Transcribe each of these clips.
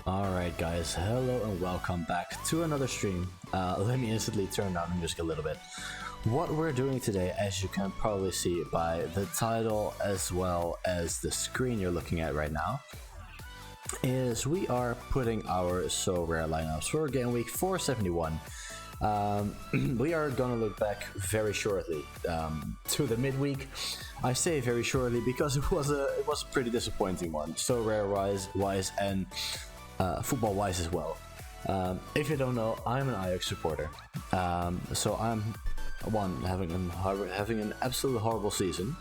Alright guys, hello and welcome back to another stream. Let me instantly turn down the music a little bit. What we're doing today, as you can probably see by the title as well as the screen you're looking at right now, is we are putting our Sorare lineups for game week 471. We are gonna look back very shortly to the midweek. I say very shortly because it was a pretty disappointing one, Sorare wise and football wise as well. If you don't know, I'm an Ajax supporter, so I'm having an absolutely horrible season.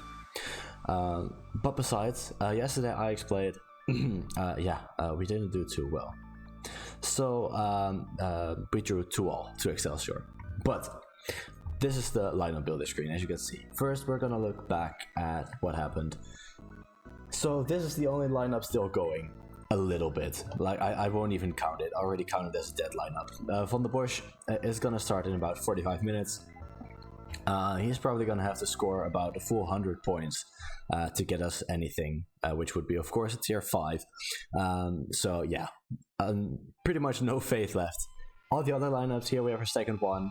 But besides, yesterday Ajax played. We didn't do too well. So we drew 2-2 to Excelsior. But this is the lineup builder screen, as you can see. First, we're gonna look back at what happened. So this is the only lineup still going. A little bit. Like I won't even count it. I already counted as a dead lineup. Van der Bosch is gonna start in about 45 minutes. He's probably gonna have to score about a full 100 points to get us anything, which would be of course a tier 5. So yeah, pretty much no faith left. All the other lineups here, we have our second one.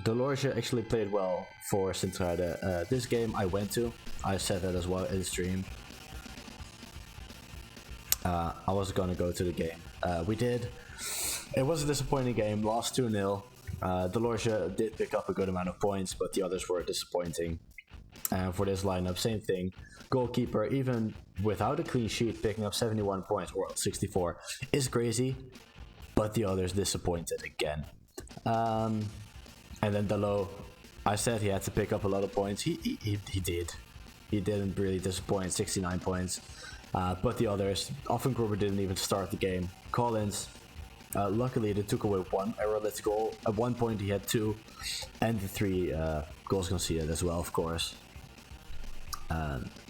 Delorge actually played well for Sorare. This game I went to. I said that as well in the stream. I was gonna go to the game. We did. It was a disappointing game, lost 2-0. Delorge did pick up a good amount of points, but the others were disappointing. For this lineup, same thing. Goalkeeper, even without a clean sheet, picking up 71 points, or 64, is crazy, but the others disappointed again. And then Delo, I said he had to pick up a lot of points. He did. He didn't really disappoint, 69 points. But the others, Offengruber didn't even start the game. Collins, luckily they took away one errorless goal. At one point he had 2, and the 3 goals conceded as well, of course.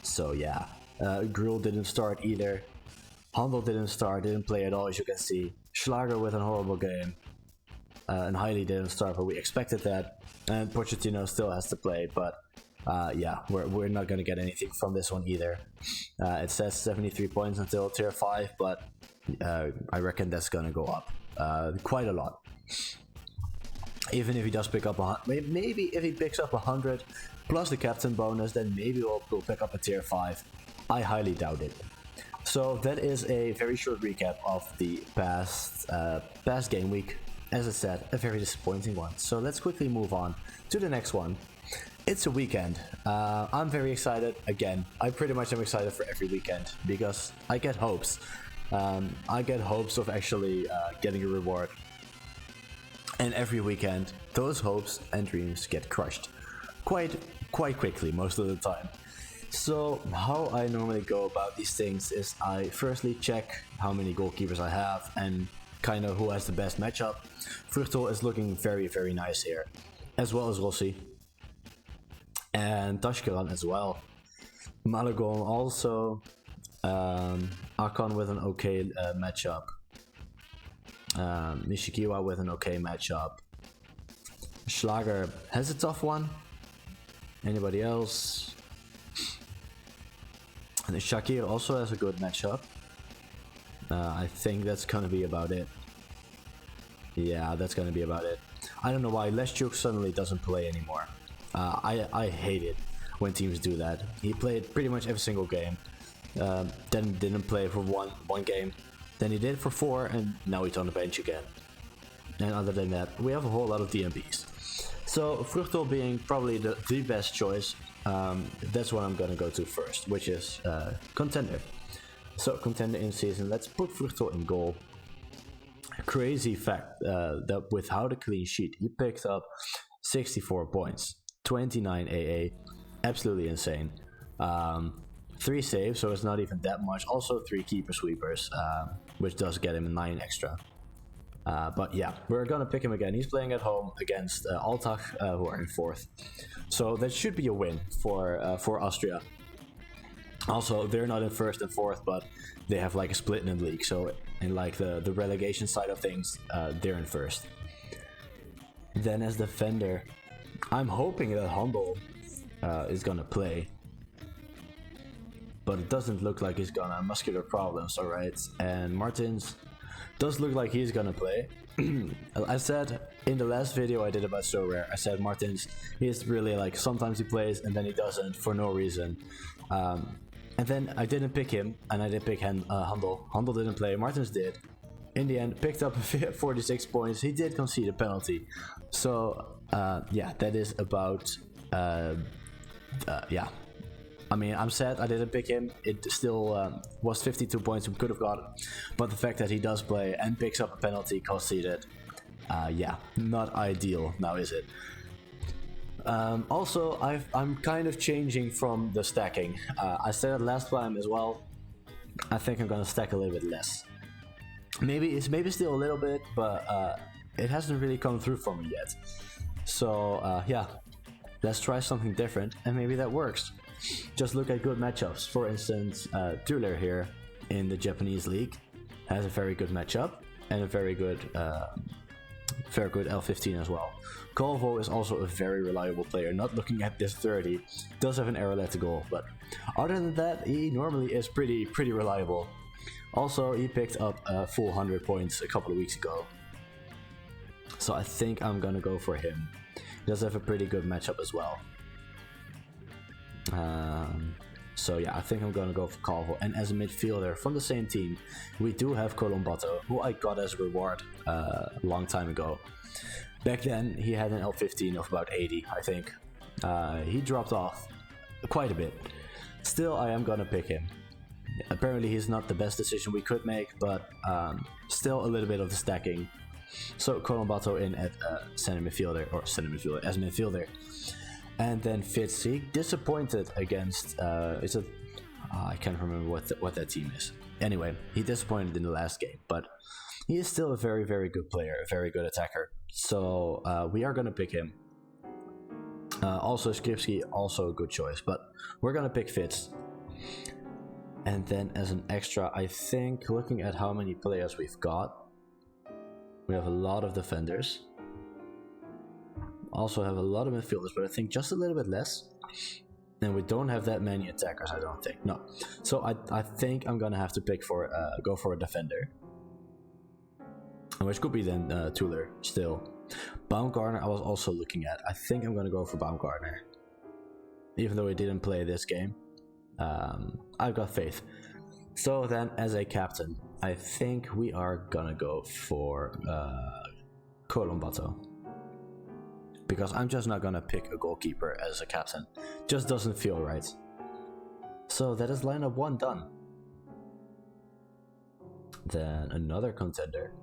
So yeah, Gruel didn't start either. Handel didn't start, didn't play at all, as you can see. Schlager with a horrible game. And Hailey didn't start, but we expected that. And Pochettino still has to play, but yeah, we're not going to get anything from this one either. It says 73 points until tier 5, but I reckon that's going to go up quite a lot. Even if he does pick up maybe if he picks up 100 plus the captain bonus, then maybe we'll pick up a tier 5. I highly doubt it. So that is a very short recap of the past game week. As I said, a very disappointing one. So let's quickly move on to the next one. It's a weekend. I'm very excited. Again, I pretty much am excited for every weekend because I get hopes. I get hopes of actually getting a reward. And every weekend, those hopes and dreams get crushed. Quite quickly most of the time. So how I normally go about these things is I firstly check how many goalkeepers I have and kind of who has the best matchup. Vruchtel is looking very, very nice here. As well as Rossi. And Tashkiran as well. Malagon also. Akon with an okay matchup. Nishikiwa with an okay matchup. Schlager has a tough one. Anybody else? And Shakir also has a good matchup. I think that's gonna be about it. Yeah, that's gonna be about it. I don't know why Leszczuk suddenly doesn't play anymore. I hate it when teams do that. He played pretty much every single game. Then didn't play for one game. Then he did for 4, and now he's on the bench again. And other than that, we have a whole lot of DMPs. So Vruchtel being probably the best choice. That's what I'm gonna go to first, which is contender. So contender in season. Let's put Vruchtel in goal. Crazy fact that without a clean sheet, he picked up 64 points. 29 AA, absolutely insane. 3 saves, so it's not even that much. Also 3 keeper sweepers, which does get him 9 extra. But yeah, we're gonna pick him again. He's playing at home against Altach, who are in 4th. So that should be a win for Austria. Also, they're not in 1st and 4th, but they have like a split in the league. So in like the relegation side of things, they're in 1st. Then as defender, I'm hoping that Handel is gonna play. but it doesn't look like he's gonna muscular problems, alright? And Martins does look like he's gonna play. I said in the last video I did about Sorare, I said Martins, he's really like, sometimes he plays and then he doesn't for no reason. And then I didn't pick him, and I didn't pick Handel. Handel didn't play, Martins did. In the end, picked up 46 points. He did concede a penalty. So, yeah, that is about... yeah. I mean, I'm sad I didn't pick him. It still was 52 points we could have got. But the fact that he does play and picks up a penalty conceded, yeah, not ideal now, is it? Also, I'm kind of changing from the stacking. I said it last time as well. I think I'm gonna stack a little bit less. Maybe still a little bit, but it hasn't really come through for me yet. So yeah, let's try something different, and maybe that works. Just look at good matchups. For instance, Tuller here in the Japanese league has a very good matchup and a very good L15 as well. Colvo is also a very reliable player. Not looking at this 30, does have an error at the goal, but other than that, he normally is pretty reliable. Also, he picked up a full 100 points a couple of weeks ago, so I think I'm gonna go for him. He does have a pretty good matchup as well. So yeah, I think I'm gonna go for Calvo. And as a midfielder from the same team, we do have Colombato, who I got as a reward a long time ago. Back then, he had an L15 of about 80, I think. He dropped off quite a bit. Still, I am gonna pick him. Apparently, he's not the best decision we could make, but still a little bit of the stacking. So Colombato in at center midfielder, as midfielder. And then Fitz, he disappointed against, I can't remember what that team is. Anyway, he disappointed in the last game, but he is still a very good player, a very good attacker. So we are going to pick him. Also Skripski, also a good choice, but we're going to pick Fitz. And then as an extra, I think, looking at how many players we've got, we have a lot of defenders. Also have a lot of midfielders, but I think just a little bit less. And we don't have that many attackers, I don't think. No. So I think I'm gonna have to go for a defender. Which could be then Tuller still. Baumgartner I was also looking at. I think I'm gonna go for Baumgartner. Even though he didn't play this game. I've got faith. So then as a captain, I think we are gonna go for Colombato. Because I'm just not gonna pick a goalkeeper as a captain. Just doesn't feel right. So that is lineup 1 done. Then another contender.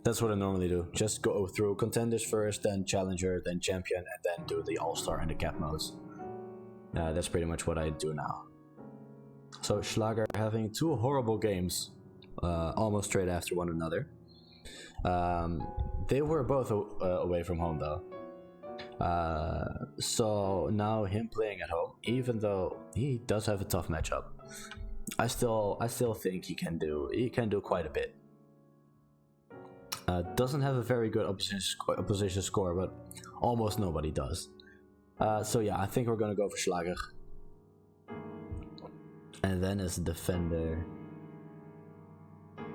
That's what I normally do. Just go through contenders first, then challenger, then champion, and then do the all-star and the cap modes. That's pretty much what I do now. So Schlager having 2 horrible games, almost straight after one another. They were both away from home though. So now him playing at home, even though he does have a tough matchup, I still think he can do quite a bit. Doesn't have a very good opposition score, but almost nobody does. So yeah, I think we're gonna go for Schlager. And then as a defender,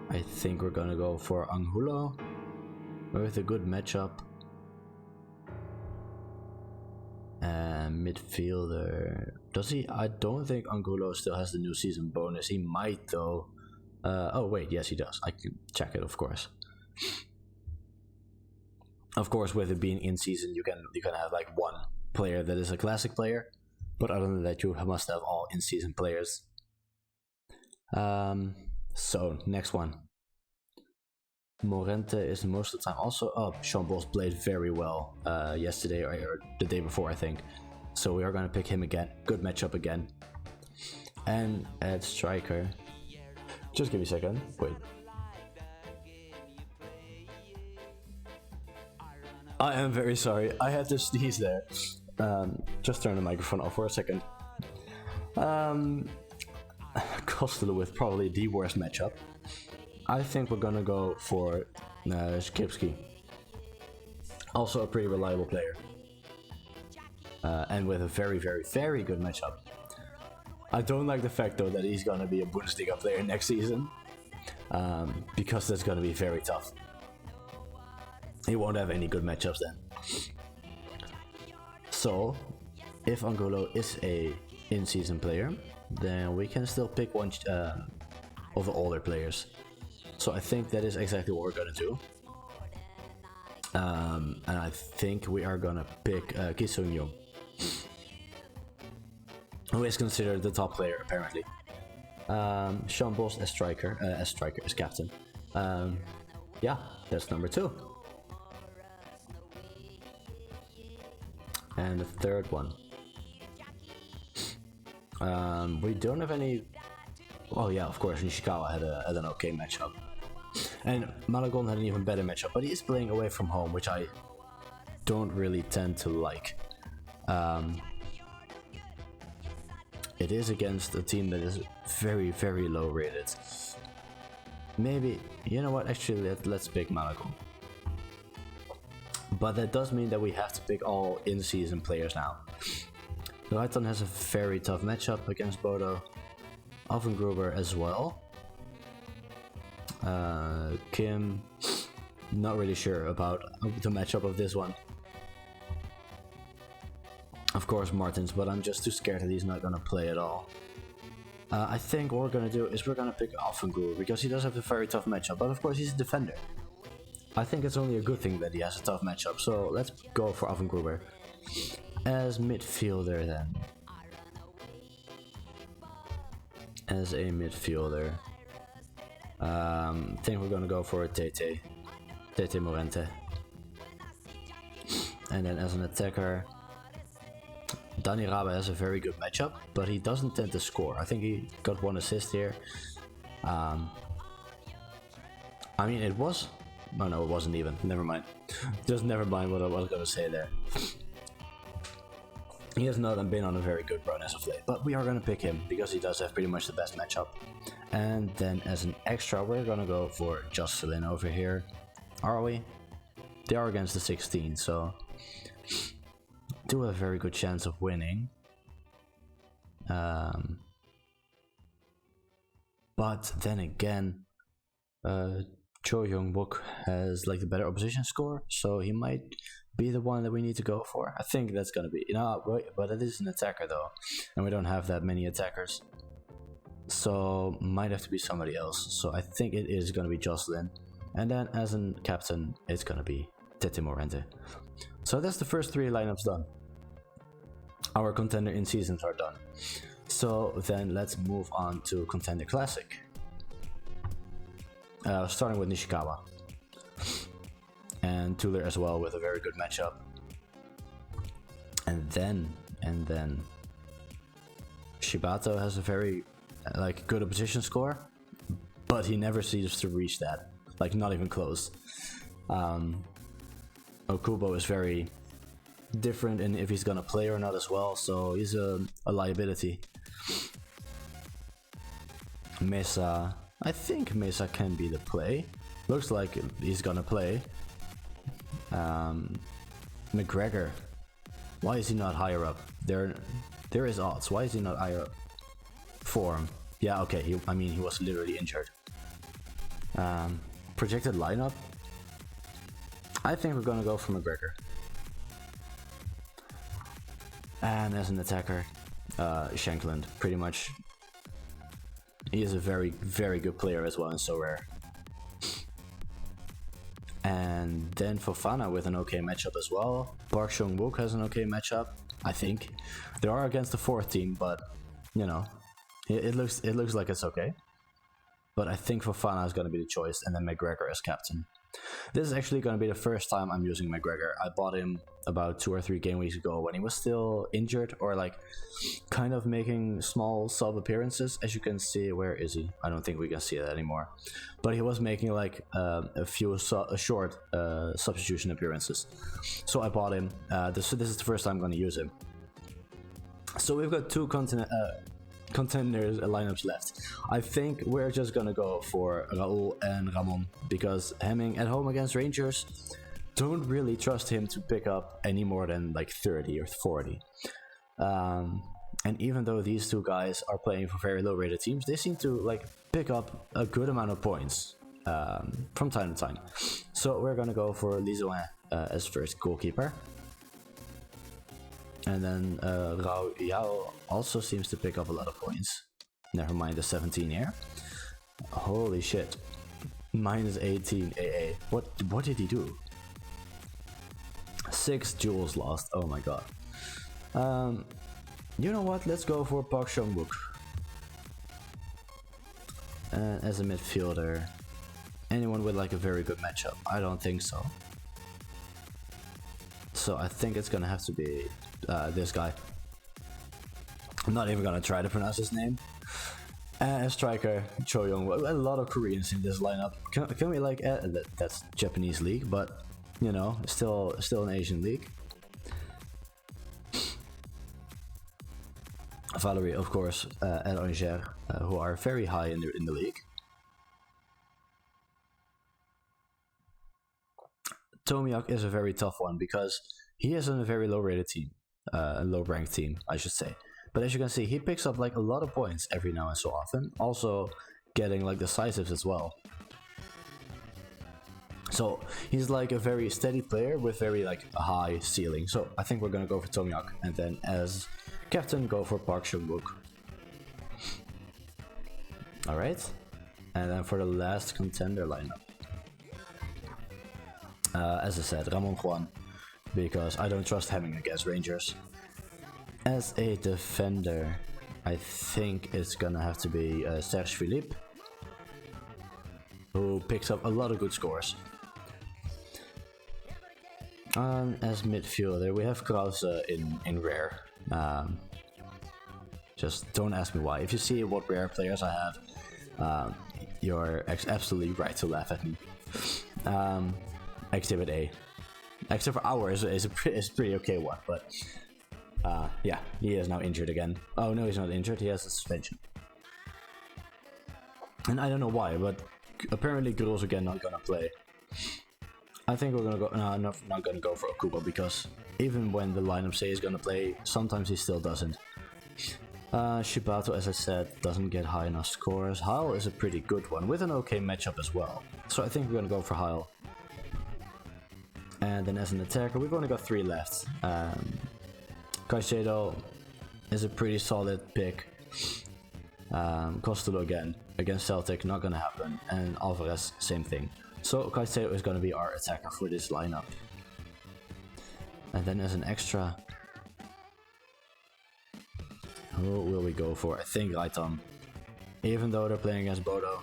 I think we're gonna go for Angulo with a good matchup. And midfielder, does he? I don't think Angulo still has the new season bonus. He might though. Oh wait, yes he does. I can check it, of course. Of course, with it being in season, you can have like one player that is a classic player, but other than that, you must have all in season players. So next one. Morente is most of the time also up. Sean Bols played very well yesterday or the day before, I think. So we are going to pick him again. Good matchup again. And at striker, just give me a second. Wait. I am very sorry. I had to sneeze there. Just turn the microphone off for a second. Costello with probably the worst matchup. I think we're gonna go for Skripski. Also a pretty reliable player. And with a very good matchup. I don't like the fact though that he's gonna be a Bundesliga player next season, because that's gonna be very tough. He won't have any good matchups then. So, if Angulo is a in-season player, then we can still pick one of the older players. So I think that is exactly what we're gonna do. And I think we are gonna pick Ki Sung-young, who is considered the top player apparently. Sean Boss as striker, as captain. Yeah, that's number 2. And the third one. We don't have any. Oh yeah, of course, Nishikawa had an okay matchup. And Malagon had an even better matchup, but he is playing away from home, which I don't really tend to like. It is against a team that is very, very low rated. Maybe, you know what, actually let's pick Malagon. But that does mean that we have to pick all in-season players now. Brighton has a very tough matchup against Bodo. Alvin Gruber as well. Kim, not really sure about the matchup of this one. Of course Martins, but I'm just too scared that he's not gonna play at all. I think what we're gonna do is we're gonna pick Alvin Gruber because he does have a very tough matchup, but of course he's a defender. I think it's only a good thing that he has a tough matchup, so let's go for Alvin Gruber. As midfielder then. As a midfielder. I think we're gonna go for Tete Morente. And then as an attacker, Dani Rabe has a very good matchup, but he doesn't tend to score. I think he got 1 assist here. I mean, it was... Oh no, it wasn't even. Never mind. Just never mind what I was gonna say there. He has not been on a very good run as of late, but we are gonna pick him because he does have pretty much the best matchup. And then as an extra, we're gonna go for Jocelyn over here. Are we? They are against the 16, so do have a very good chance of winning. But then again, Cho Young-wook has like the better opposition score, so he might be the one that we need to go for. I think that's gonna be, but it is an attacker though, and we don't have that many attackers, so might have to be somebody else. So I think it is gonna be Jocelyn, and then as a captain, it's gonna be Tete Morente. So that's the first 3 lineups done. Our contender in seasons are done. So then let's move on to contender classic. Starting with Nishikawa. And Tuller as well with a very good matchup. And then Shibato has a very good opposition score, but he never seems to reach that. Like not even close. Okubo is very different in if he's gonna play or not as well, so he's a liability. Mesa, I think Mesa can be the play. Looks like he's gonna play. McGregor, why is he not higher up? There is odds. Why is he not higher up? Form. Yeah, okay. He was literally injured. Projected lineup. I think we're gonna go for McGregor. And as an attacker, Shankland, pretty much. He is a very, very good player as well, and so rare. And then Fofana with an okay matchup as well. Park Chung-wook has an okay matchup, I think. They are against the 4th team, but you know, it looks like it's okay. But I think Fofana is gonna be the choice, and then McGregor as captain. This is actually going to be the first time I'm using McGregor. I bought him about 2 or 3 game weeks ago when he was still injured or like kind of making small sub appearances. As you can see, where is he? I don't think we can see that anymore. But he was making like a few short substitution appearances. So I bought him. This is the first time I'm going to use him. So we've got 2 contenders lineups left. I think we're just gonna go for Raul and Ramon because Hemming at home against Rangers, don't really trust him to pick up any more than like 30 or 40. And even though these two guys are playing for very low rated teams, they seem to like pick up a good amount of points from time to time. So we're gonna go for Lizoin as first goalkeeper. And then Rao Yao also seems to pick up a lot of points. Never mind the 17 here. Holy shit. Minus 18 AA. What did he do? 6 duels lost. Oh my god. You know what? Let's go for Park Seong-wook. As a midfielder. Anyone with like a very good matchup? I don't think so. So I think it's gonna have to be this guy. I'm not even gonna try to pronounce his name. Striker Cho Young. A lot of Koreans in this lineup. Can we like add that's Japanese league, but you know, still an Asian league. Valerie, of course, and Angers, who are very high in the league. Tomiak is a very tough one because he is in a very low-rated team, a low-ranked team, I should say. But as you can see, he picks up like a lot of points every now and so often, also getting like decisives as well. So he's like a very steady player with very like a high ceiling. So I think we're gonna go for Tomiak, and then as captain go for Park Seong-wook. All right, and then for the last contender lineup, as I said, Ramon Juan, because I don't trust Hemming against Rangers. As a defender, I think it's gonna have to be Serge Philippe, who picks up a lot of good scores. As midfielder, we have Krause in rare. Just don't ask me why. If you see what rare players I have, you're absolutely right to laugh at me. Exhibit A. Except for ours is a pretty okay one, but yeah, he is now injured again. Oh no, he's not injured, he has a suspension. And I don't know why, but apparently girls again not gonna play. I think we're gonna go, no, not gonna go for Okubo, because even when the lineup say he's gonna play, sometimes he still doesn't. Shibato, as I said, doesn't get high enough scores. Heil is a pretty good one, with an okay matchup as well. So I think we're gonna go for Heil. And then as an attacker, we've only got 3 left. Caicedo is a pretty solid pick. Costello again, against Celtic, not gonna happen. And Alvarez, same thing. So Caicedo is gonna be our attacker for this lineup. And then as an extra, who will we go for? I think Raitan. Even though they're playing against Bodo,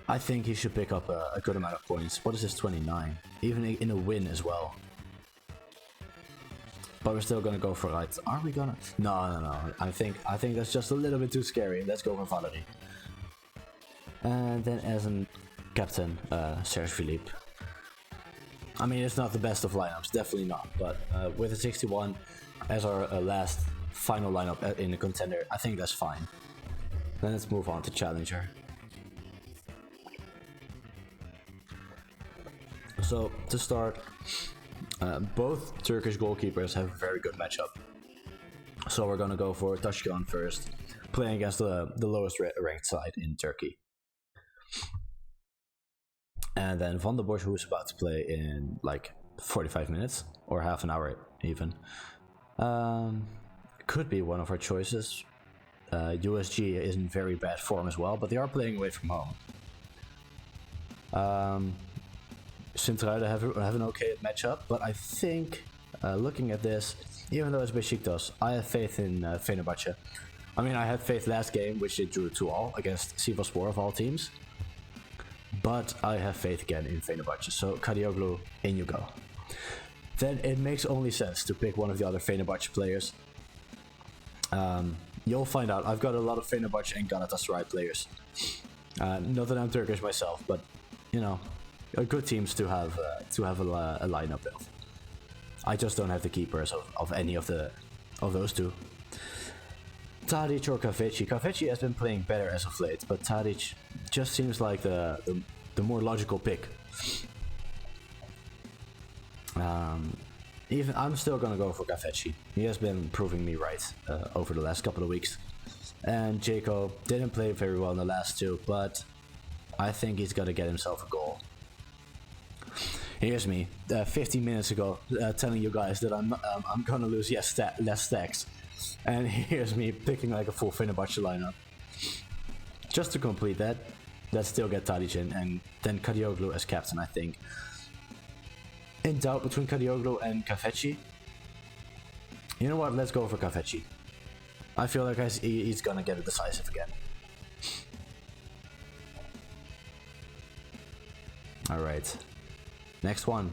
I think he should pick up a good amount of points. What is this, 29? Even in a win as well. But we're still gonna go for Raitan. Are we gonna? No. I think that's just a little bit too scary. Let's go for Valerie. And then as an captain, Serge Philippe. I mean, it's not the best of lineups, definitely not. But with a 61 as our last final lineup in the contender, I think that's fine. Then let's move on to Challenger. So to start, both Turkish goalkeepers have a very good matchup. So we're gonna go for Tashkent first, playing against the lowest ranked side in Turkey. And then Van der Bosch, who's about to play in like 45 minutes or half an hour even. Could be one of our choices. USG is in very bad form as well, but they are playing away from home. Sint-Truiden have an okay matchup, but I think, looking at this, even though it's Besiktas, I have faith in Fenerbahce. I mean, I had faith last game, which they drew 2-2 against Sivasspor of all teams. But I have faith again in Fenerbahce, so Kadioglu, in you go. Then it makes only sense to pick one of the other Fenerbahce players. You'll find out, I've got a lot of Fenerbahce and Galatasaray players. Not that I'm Turkish myself, but, you know, good teams to have a lineup of. I just don't have the keepers of any of those two. Tadic or Kaveci. Kaveci has been playing better as of late, but Tadic just seems like the more logical pick. Even I'm still gonna go for Cafecci. He has been proving me right over the last couple of weeks. And Jaco didn't play very well in the last two, but I think he's gonna get himself a goal. Here's me, 15 minutes ago, telling you guys that I'm gonna lose less stacks, and here's me picking like a full Fenerbahce lineup. Just to complete that, let's still get Tadic in, and then Kadioglu as captain, I think. In doubt between Kadioglu and Cafecci. You know what? Let's go for Cafecci. I feel like he's gonna get it decisive again. Alright. Next one.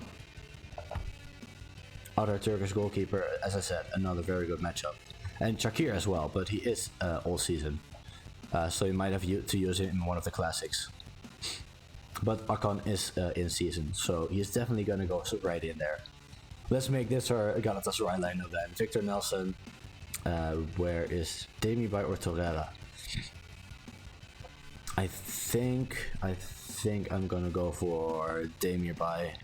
Other Turkish goalkeeper, as I said, another very good matchup. And Shakir as well, but he is all season. So you might have to use it in one of the classics. But Akan is in season, so he's definitely gonna go right in there. Let's make this our Galatasaray lineup then. Victor Nelson. Where is Demi by or Torreira? I think I'm gonna go for Demir by,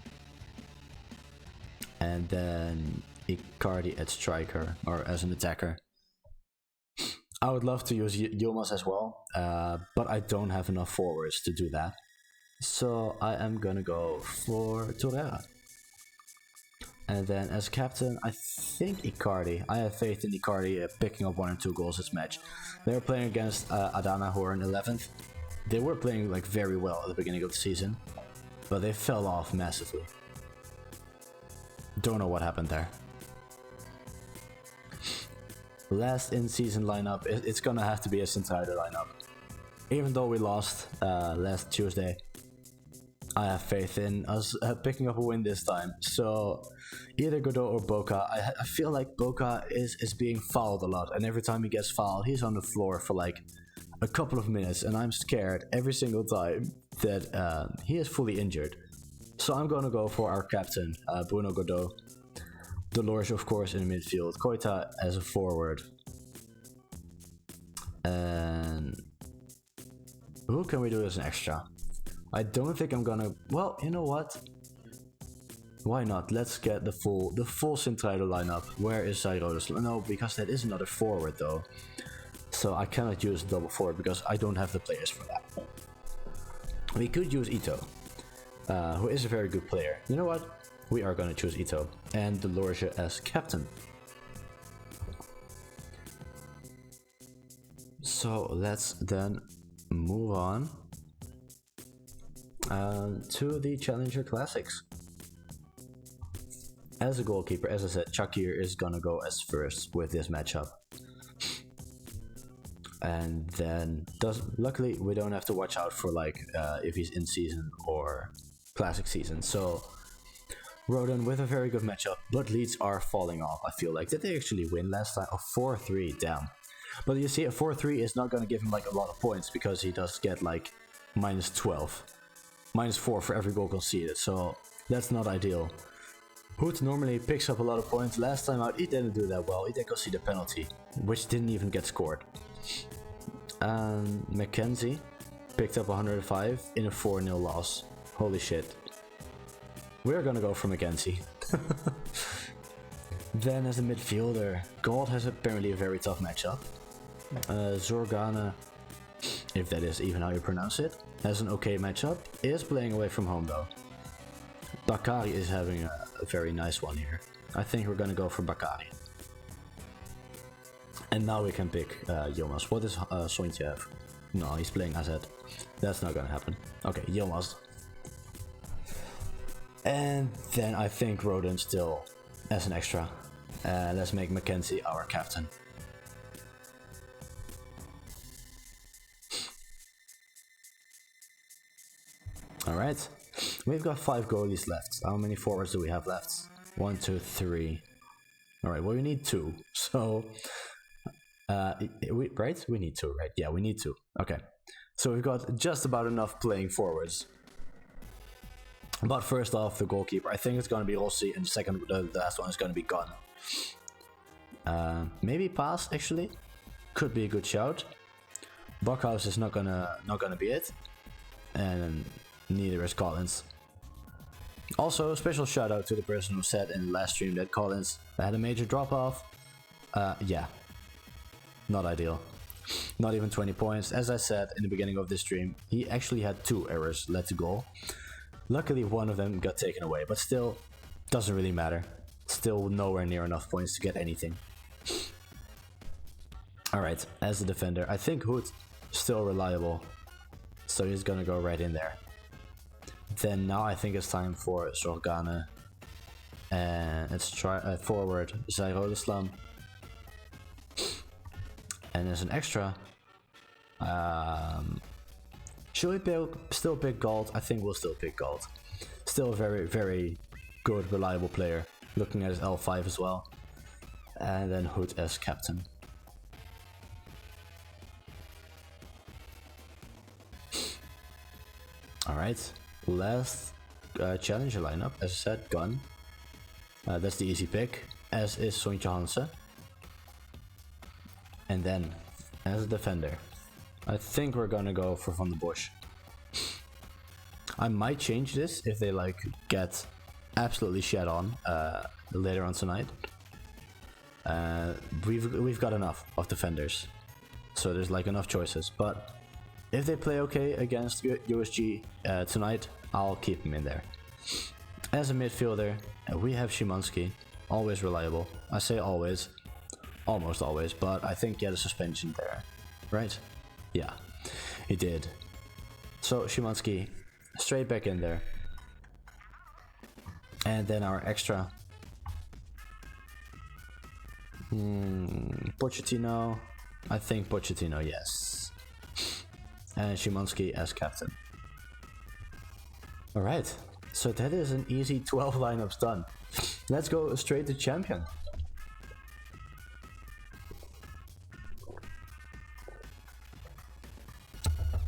and then Icardi at striker or as an attacker. I would love to use Yilmaz as well, but I don't have enough forwards to do that. So I am gonna go for Torreira. And then as captain, I think Icardi. I have faith in Icardi picking up 1 or 2 goals this match. They're playing against Adana, who are in 11th. They were playing like very well at the beginning of the season, but they fell off massively. Don't know what happened there. Last in-season lineup, it's gonna have to be a Centraide lineup. Even though we lost last Tuesday, I have faith in us picking up a win this time. So either Godot or Boca. I feel like Boca is being fouled a lot, and every time he gets fouled, he's on the floor for like a couple of minutes, and I'm scared every single time that he is fully injured. So I'm gonna go for our captain, Bruno Godot. Delors, of course, in midfield. Koita as a forward. And who can we do as an extra? I don't think I'm gonna. Well, you know what? Why not? Let's get the full Centraide lineup. Where is Zairodus? No, because that is another forward though. So I cannot use double forward because I don't have the players for that. We could use Ito, who is a very good player. You know what? We are gonna choose Ito and Delors as captain. So let's then move on to the Challenger Classics. As a goalkeeper, as I said, Shakir is gonna go as first with this matchup. And then, luckily, we don't have to watch out for like if he's in season or classic season. So, Rodon with a very good matchup, but Leeds are falling off. I feel like did they actually win last time? A 4-3, damn. But you see, a 4-3 is not gonna give him like a lot of points because he does get like -12, -4 for every goal conceded. So that's not ideal. Hood normally picks up a lot of points. Last time out, he didn't do that well. He did concede a penalty, which didn't even get scored. Mackenzie picked up 105 in a 4-0 loss. Holy shit. We're gonna go for Mackenzie. Then as a midfielder, Gold has apparently a very tough matchup. Zorgana, if that is even how you pronounce it, has an okay matchup. Is playing away from home though. Bakari is having a very nice one here. I think we're gonna go for Bakari. And now we can pick Yilmaz. What does Sointje have? No, he's playing AZ. That's not gonna happen. Okay, Yilmaz. And then I think Rodon still as an extra. Let's make Mackenzie our captain. Alright, we've got 5 goalies left. How many forwards do we have left? 1, 2, 3. Alright, well we need 2. So, we need 2, right? Yeah, we need 2. Okay, so we've got just about enough playing forwards. But first off, the goalkeeper. I think it's going to be Rossi, and the last one is going to be Gunn. Maybe Pass, actually. Could be a good shout. Buckhouse is not gonna be it. And neither is Collins. Also, special shout out to the person who said in the last stream that Collins had a major drop off. Yeah, not ideal. Not even 20 points. As I said in the beginning of this stream, he actually had 2 errors led to goal. Luckily, one of them got taken away, but still, doesn't really matter. Still nowhere near enough points to get anything. Alright, as a defender, I think Hood still reliable, so he's gonna go right in there. Then now I think it's time for Sorare, and let's try forward Zairodeslam. And as an extra, should we still pick gold? I think we'll still pick gold. Still a very, very good, reliable player. Looking at his L5 as well. And then Hood as captain. Alright, last challenger lineup. As I said, Gun. That's the easy pick, as is Sontje Hansen. And then, as a defender, I think we're gonna go for Van den Bosch. I might change this if they like get absolutely shed on later on tonight. We've got enough of defenders, so there's like enough choices. But if they play okay against USG tonight, I'll keep him in there. As a midfielder, we have Szymanski, always reliable. I say always. Almost always, but I think he had a suspension there, right? Yeah, he did. So Szymanski, straight back in there. And then our extra. Pochettino, I think Pochettino, yes. And Szymanski as captain. Alright, so that is an easy 12 lineups done. Let's go straight to champion.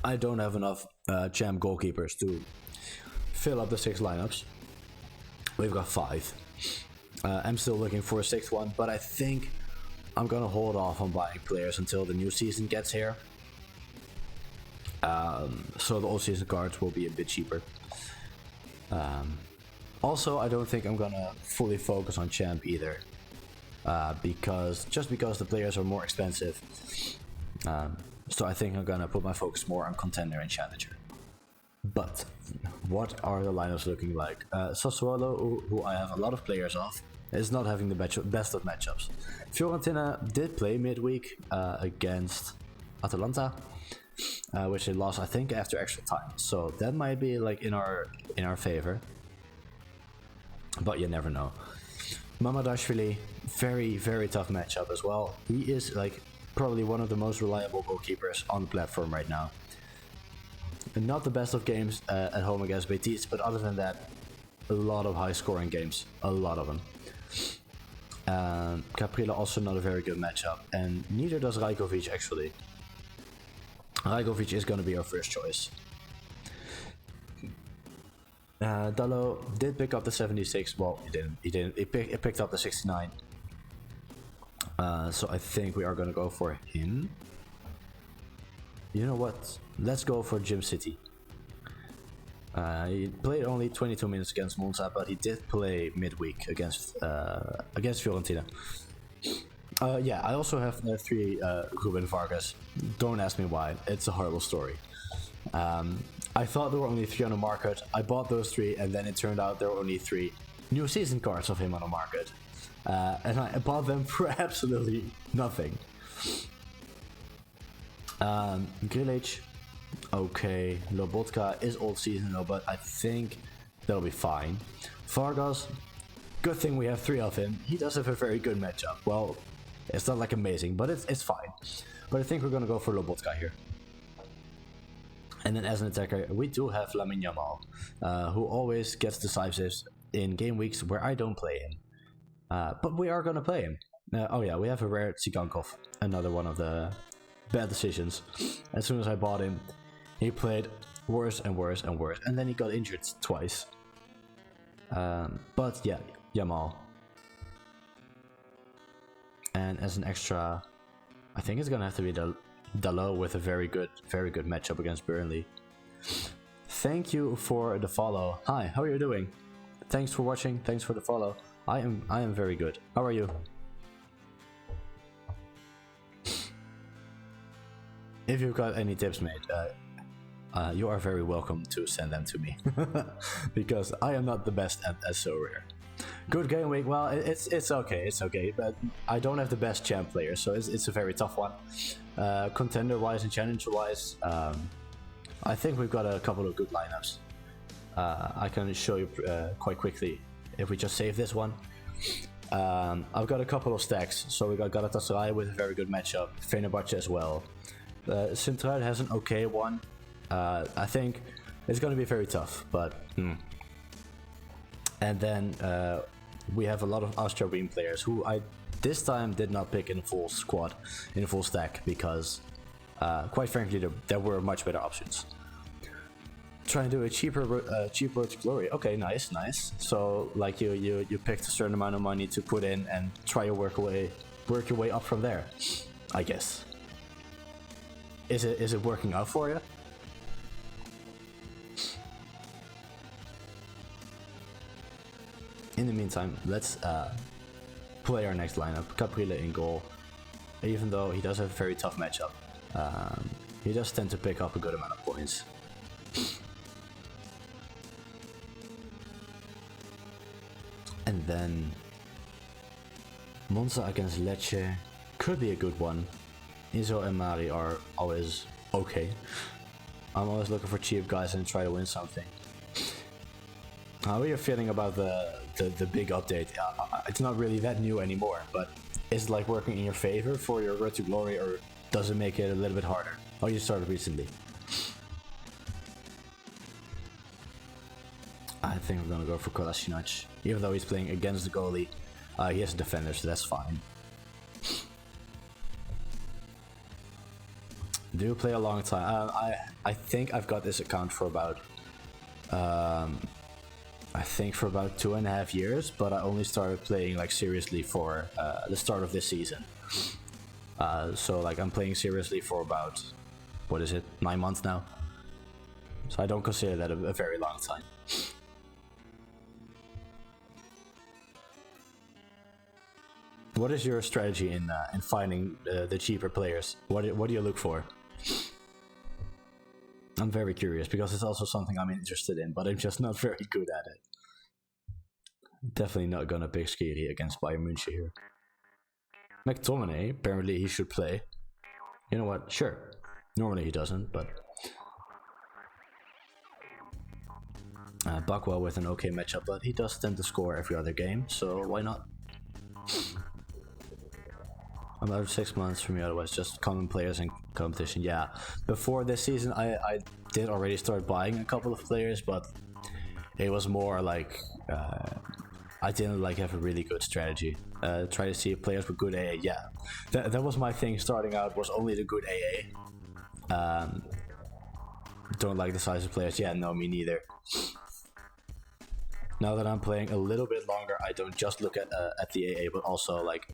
I don't have enough champ goalkeepers to fill up the 6 lineups. We've got 5. I'm still looking for a 6th one, but I think I'm gonna hold off on buying players until the new season gets here. So the all-season cards will be a bit cheaper. Also, I don't think I'm gonna fully focus on champ either, because the players are more expensive. So I think I'm gonna put my focus more on contender and challenger. But what are the lineups looking like? Sassuolo, who I have a lot of players of, is not having the best of matchups. Fiorentina did play midweek against Atalanta, which they lost, I think, after extra time. So that might be like in our favor, but you never know. Mamadashvili, very, very tough matchup as well. He is like probably one of the most reliable goalkeepers on the platform right now. And not the best of games at home against Betis, but other than that, a lot of high scoring games, a lot of them. Caprila also not a very good matchup, and neither does Rajkovic actually. Rajkovic is going to be our first choice. Dallo did pick up the 76, well he didn't, he picked up the 69. So I think we are going to go for him. You know what? Let's go for Gym City. He played only 22 minutes against Monza, but he did play midweek against Fiorentina. Yeah, I also have 3 Ruben Vargas. Don't ask me why. It's a horrible story. I thought there were only 3 on the market. I bought those 3, and then it turned out there were only 3 new season cards of him on the market. And I bought them for absolutely nothing. Grilic, okay. Lobotka is old season though, but I think that'll be fine. Vargas, good thing we have 3 of him. He does have a very good matchup. Well, it's not like amazing, but it's fine. But I think we're gonna go for Lobotka here. And then as an attacker, we do have Lamine Yamal, who always gets decisives in game weeks where I don't play him. But we are gonna play him. Oh yeah, we have a rare Tsigankov, another one of the bad decisions. As soon as I bought him, he played worse and worse and worse, and then he got injured twice. But yeah, Yamal. And as an extra, I think it's gonna have to be Dalot with a very good matchup against Burnley. Thank you for the follow. Hi, how are you doing? thanks for watching. Thanks for the follow. I am very good. How are you? If you've got any tips, mate, you are very welcome to send them to me, because I am not the best at Sorare. Good game week. Well, it's okay, but I don't have the best champ players, so it's a very tough one. Contender wise and challenger wise, I think we've got a couple of good lineups. I can show you quite quickly if we just save this one. I've got a couple of stacks, so we got Galatasaray with a very good matchup, Fenerbahce as well. Central has an okay one. I think it's going to be very tough, but and then we have a lot of Australian players who I this time did not pick in a full squad, in a full stack, because quite frankly there were much better options. Trying to do a cheaper road to glory. Okay, nice. So like you picked a certain amount of money to put in and try to work your way up from there, I guess. Is it working out for you? In the meantime, let's play our next lineup. Caprile in goal. Even though he does have a very tough matchup, he does tend to pick up a good amount of points. And then Monza against Lecce could be a good one. Iso and Mari are always okay. I'm always looking for cheap guys and try to win something. How are you feeling about the big update? It's not really that new anymore, but is it like working in your favor for your road to glory, or does it make it a little bit harder? Oh, you started recently. I think I'm gonna go for Kolasinac. Even though he's playing against the goalie, he has a defender, so that's fine. Do you play a long time? I think I've got this account for about 2.5 years, but I only started playing like seriously for the start of this season. So like I'm playing seriously for about 9 months now. So I don't consider that a very long time. What is your strategy in finding the cheaper players? What do you look for? I'm very curious, because it's also something I'm interested in, but I'm just not very good at it. Definitely not gonna pick Skiri against Bayern München here. McTominay, apparently he should play. You know what? Sure. Normally he doesn't, but Buckwell with an okay matchup, but he does tend to score every other game, so why not? I'm out 6 months from you, otherwise just common players in competition. Yeah, before this season I did already start buying a couple of players, but it was more like I didn't like have a really good strategy. Try to see if players were good AA. Yeah, that was my thing starting out, was only the good AA. Don't like the size of players. Yeah, no, me neither. Now that I'm playing a little bit longer, I don't just look at the AA, but also like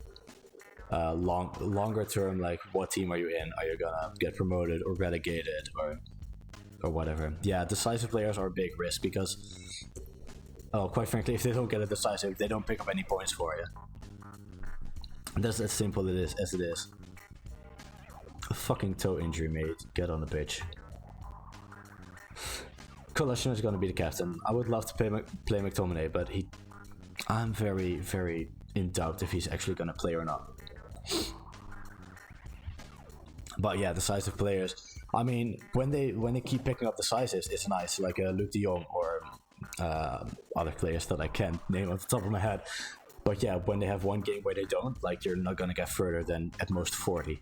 longer term, like what team are you in? Are you gonna get promoted or relegated or whatever? Yeah, decisive players are a big risk, because quite frankly, if they don't get a decisive, they don't pick up any points for you. That's as simple as it is. A fucking toe injury, mate. Get on the pitch. Kolasinac is gonna be the captain. I would love to play McTominay, but I'm very, very in doubt if he's actually gonna play or not. But yeah, decisive players. I mean, when they keep picking up decisives, it's nice. Like Luke de Jong or other players that I can't name off the top of my head. But yeah, when they have one game where they don't, like, you're not gonna get further than at most 40.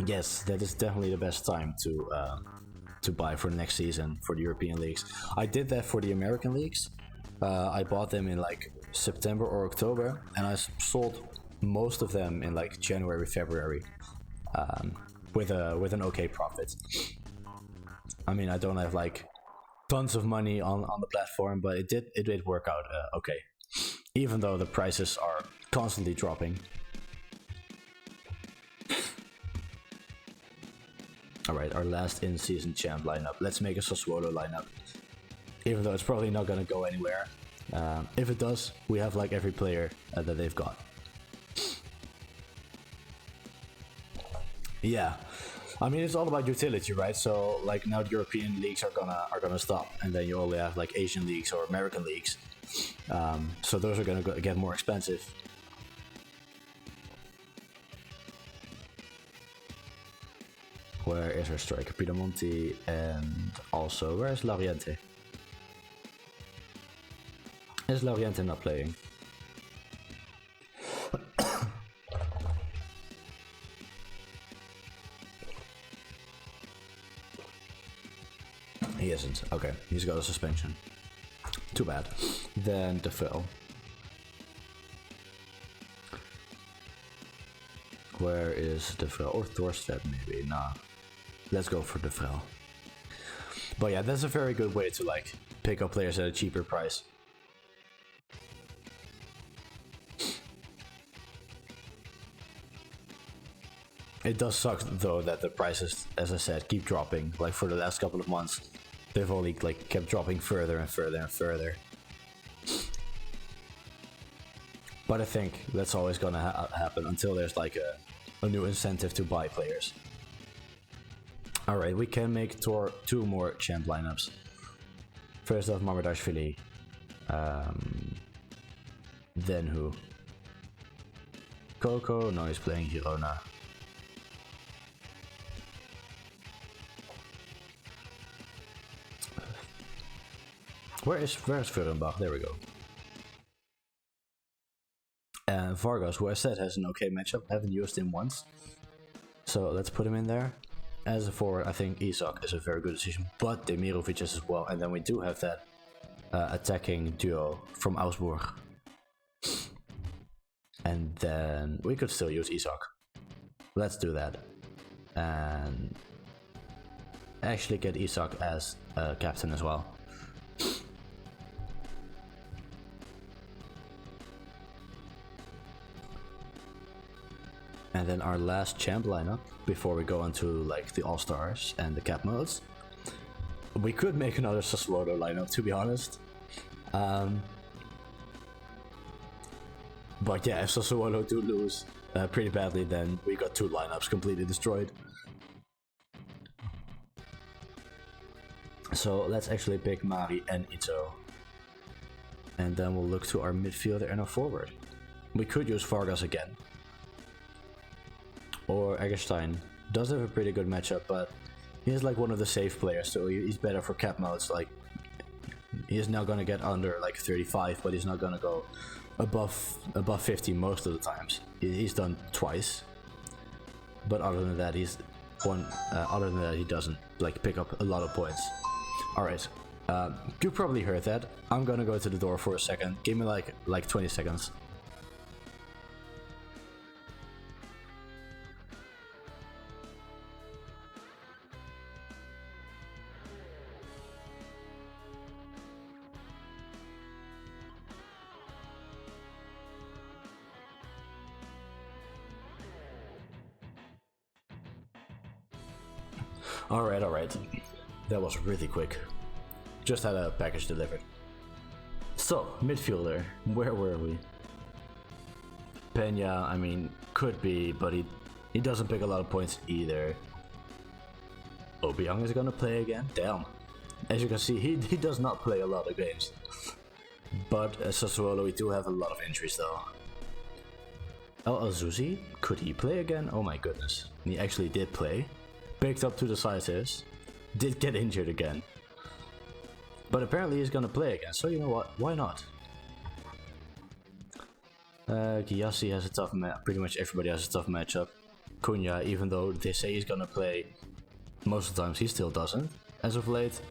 Yes, that is definitely the best time to buy for the next season for the European leagues. I did that for the American leagues. I bought them in like September or October, and I sold most of them in like January, February, with an okay profit. I mean, I don't have like tons of money on the platform, but it did work out okay, even though the prices are constantly dropping. Alright, our last in-season champ lineup. Let's make a Sassuolo lineup. Even though it's probably not gonna go anywhere. If it does, we have like every player that they've got. Yeah, I mean it's all about utility, right? So like now the European leagues are gonna stop, and then you only have like Asian leagues or American leagues. So those are gonna get more expensive. Where is our striker? Pidamonti, and also where is Lariente? Is Lariente not playing? He isn't. Okay, he's got a suspension. Too bad. Then Defil. Where is Defil? Or Thorstvedt maybe? Nah. Let's go for Defil. But yeah, that's a very good way to like pick up players at a cheaper price. It does suck though that the prices, as I said, keep dropping. Like for the last couple of months, they've only like kept dropping further and further and further. But I think that's always gonna happen until there's like a new incentive to buy players. Alright, we can make two more champ lineups. First off, Mamardashvili. Then who? Coco? No, he's playing Girona. Where's Furrenbach? There we go. And Vargas, who I said has an okay matchup, haven't used him once. So let's put him in there. As a forward, I think Isak is a very good decision, but Demirovic is as well. And then we do have that attacking duo from Augsburg. And then we could still use Isak. Let's do that. And actually get Isak as captain as well. And then our last champ lineup, before we go into like the all-stars and the cap modes. We could make another Sassuolo lineup, to be honest. But yeah, if Sassuolo do lose pretty badly, then we got two lineups completely destroyed. So let's actually pick Mari and Ito. And then we'll look to our midfielder and our forward. We could use Vargas again. Or Eggestein. Does have a pretty good matchup, but he's like one of the safe players, so he's better for cap modes. Like, he's now gonna get under like 35, but he's not gonna go above 50 most of the times. He's done twice, but other than that, he doesn't like pick up a lot of points. All right, you probably heard that. I'm gonna go to the door for a second. Give me like 20 seconds. Alright. That was really quick. Just had a package delivered. So, midfielder, where were we? Peña, I mean, could be, but he doesn't pick a lot of points either. Obiang is gonna play again? Damn. As you can see, he does not play a lot of games. But as Sassuolo, we do have a lot of injuries though. El Azuzi, could he play again? Oh my goodness. He actually did play. Picked up to the sizes, did get injured again. But apparently he's gonna play again, so you know what, why not? Gyasi has a tough match, pretty much everybody has a tough matchup. Cunha, even though they say he's gonna play, most of the times he still doesn't, as of late.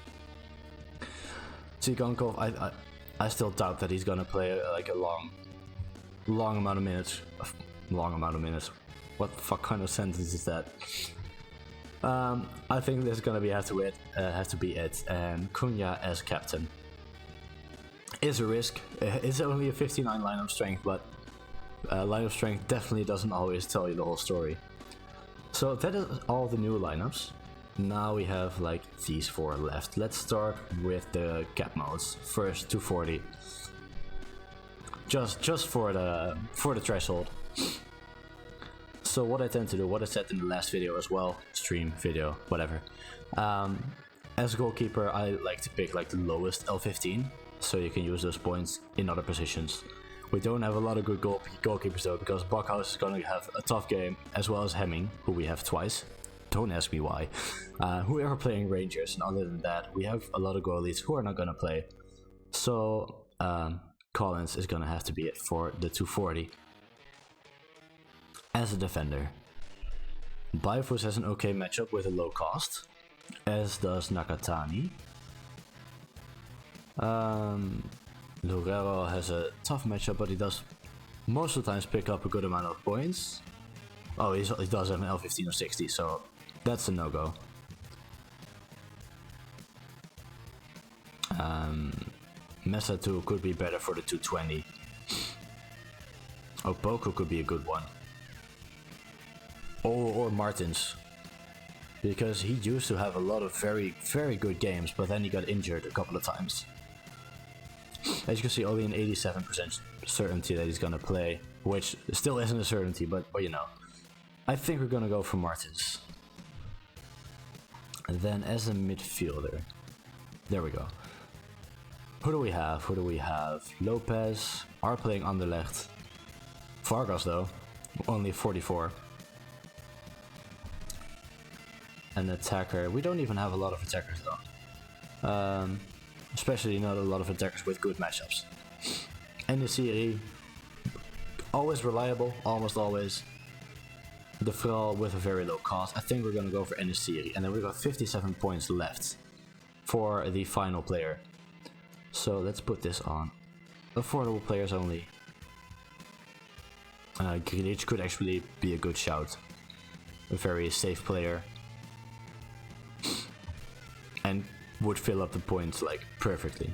Tsigankov, I still doubt that he's gonna play like a long amount of minutes. Long amount of minutes. What the fuck kind of sentence is that? I think there's gonna have to be it, and Cunha as captain is a risk. It's only a 59 lineup strength, but lineup strength definitely doesn't always tell you the whole story. So that is all the new lineups. Now we have like these 4 left. Let's start with the cap modes. First 240. Just for the threshold. So what I tend to do, what I said in the last video as well, stream, video, whatever. As a goalkeeper, I like to pick like the lowest L15, so you can use those points in other positions. We don't have a lot of good goalkeepers though, because Backhouse is going to have a tough game, as well as Hemming, who we have twice. Don't ask me why. Who are playing Rangers, and other than that, we have a lot of goalies who are not going to play. So Collins is going to have to be it for the 240. As a defender, Bifus has an okay matchup with a low cost, as does Nakatani. Lugero has a tough matchup, but he does most of the times pick up a good amount of points. Oh, he does have an L15 or 60, so that's a no-go. Mesa 2 could be better for the 220. Opoku could be a good one. Or Martins. Because he used to have a lot of very, very good games, but then he got injured a couple of times. As you can see, only an 87% certainty that he's gonna play, which still isn't a certainty, but you know. I think we're gonna go for Martins. And then as a midfielder, there we go. Who do we have? Lopez are playing Anderlecht. Vargas though, only 44. An attacker. We don't even have a lot of attackers though. Especially not a lot of attackers with good matchups. And the series, always reliable, almost always. The Fral with a very low cost. I think we're gonna go for Enesiri, and then we've got 57 points left for the final player. So let's put this on affordable players only. Grilic could actually be a good shout. A very safe player. And would fill up the points like perfectly.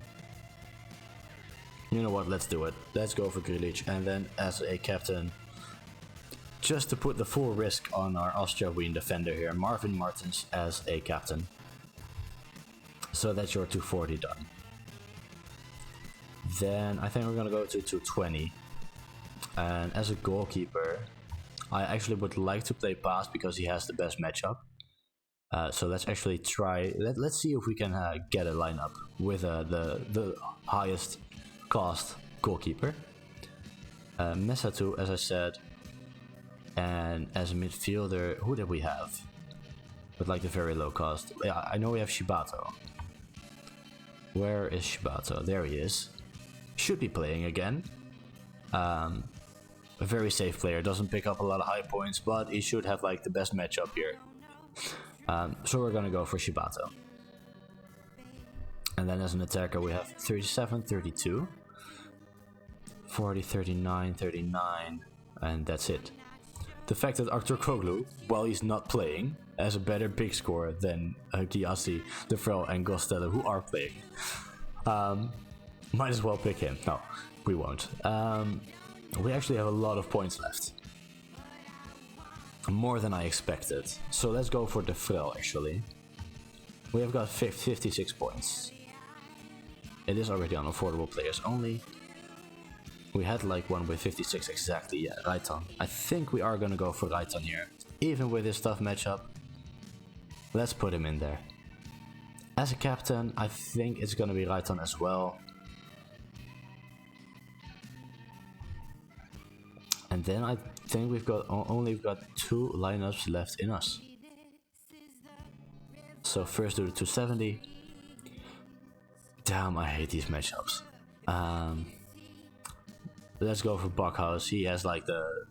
You know what, let's do it. Let's go for Grilic, and then as a captain, just to put the full risk on our Austrian defender here, Marvin Martins as a captain. So that's your 240 done. Then I think we're gonna go to 220. And as a goalkeeper, I actually would like to play Pass because he has the best matchup. So let's actually try. Let's see if we can get a lineup with the highest cost goalkeeper. Mesatu, as I said, and as a midfielder, who did we have? With like the very low cost. Yeah, I know we have Shibato. Where is Shibato? There he is. Should be playing again. A very safe player. Doesn't pick up a lot of high points, but he should have like the best matchup here. So we're gonna go for Shibato. And then as an attacker we have 37, 32, 40, 39, 39, and that's it. The fact that Artur Koglu, while he's not playing, has a better big score than Giassi, De Vrel and Gostello, who are playing. Might as well pick him. No, we won't. We actually have a lot of points left. More than I expected. So let's go for De Vrel actually. We have got 56 points. It is already on affordable players only. We had like one with 56 exactly, yeah, Raitan. I think we are gonna go for Raitan here. Even with this tough matchup. Let's put him in there. As a captain, I think it's gonna be Raitan as well. And then I think we've got only got 2 lineups left in us. So first do the 270. Damn, I hate these matchups. Let's go for Backhouse. He has like the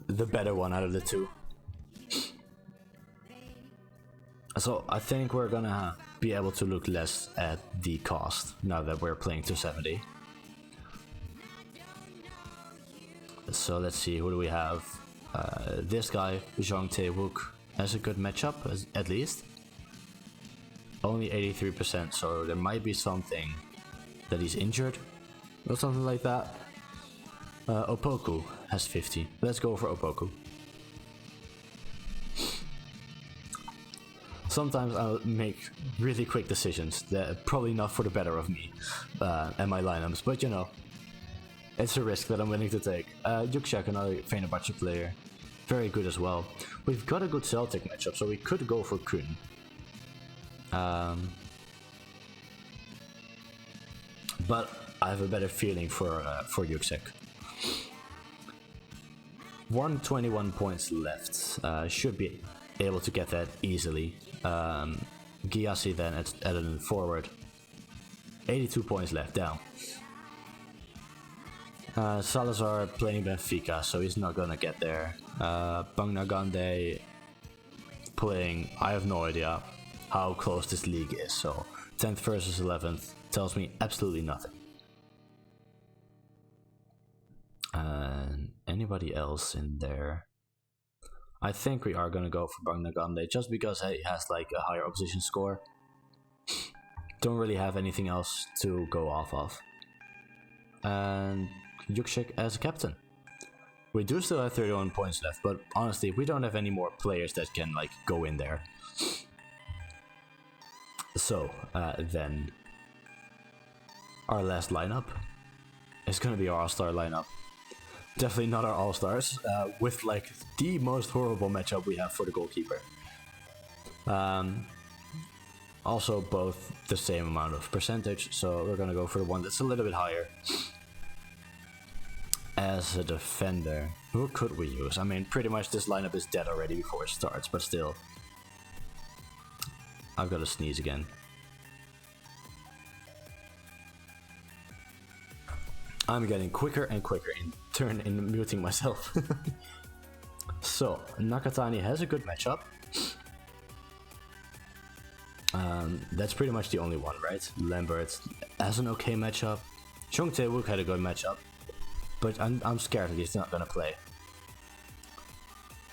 better one out of the 2. So I think we're gonna be able to look less at the cost now that we're playing 270. So let's see, who do we have? This guy, Zhang Tae-wook, has a good matchup, at least. Only 83%, so there might be something that he's injured or something like that. Opoku has 50. Let's go for Opoku. Sometimes I'll make really quick decisions that probably not for the better of me and my lineups, but you know, it's a risk that I'm willing to take. Yuksek, another Fenerbahce player, very good as well. We've got a good Celtic matchup, so we could go for Kun. But I have a better feeling for Yuksek. 121 points left. Should be able to get that easily. Gyasi then added in forward. 82 points left, down. Salazar playing Benfica, so he's not gonna get there. Bangnagande playing, I have no idea how close this league is, so 10th versus 11th tells me absolutely nothing. Anybody else in there? I think we are gonna go for Bangnagande just because he has like a higher opposition score. Don't really have anything else to go off of. And Yuksek as captain. We do still have 31 points left, but honestly, we don't have any more players that can like go in there. So then our last lineup is gonna be our all-star lineup. Definitely not our all-stars, with like the most horrible matchup we have for the goalkeeper. Also both the same amount of percentage, so we're gonna go for the one that's a little bit higher. As a defender, who could we use? I mean, pretty much this lineup is dead already before it starts, but still. I've got to sneeze again. I'm getting quicker and quicker in muting myself. So, Nakatani has a good matchup. That's pretty much the only one, right? Lambert has an okay matchup. Chung Tae-wook had a good matchup. But I'm scared that he's not gonna play.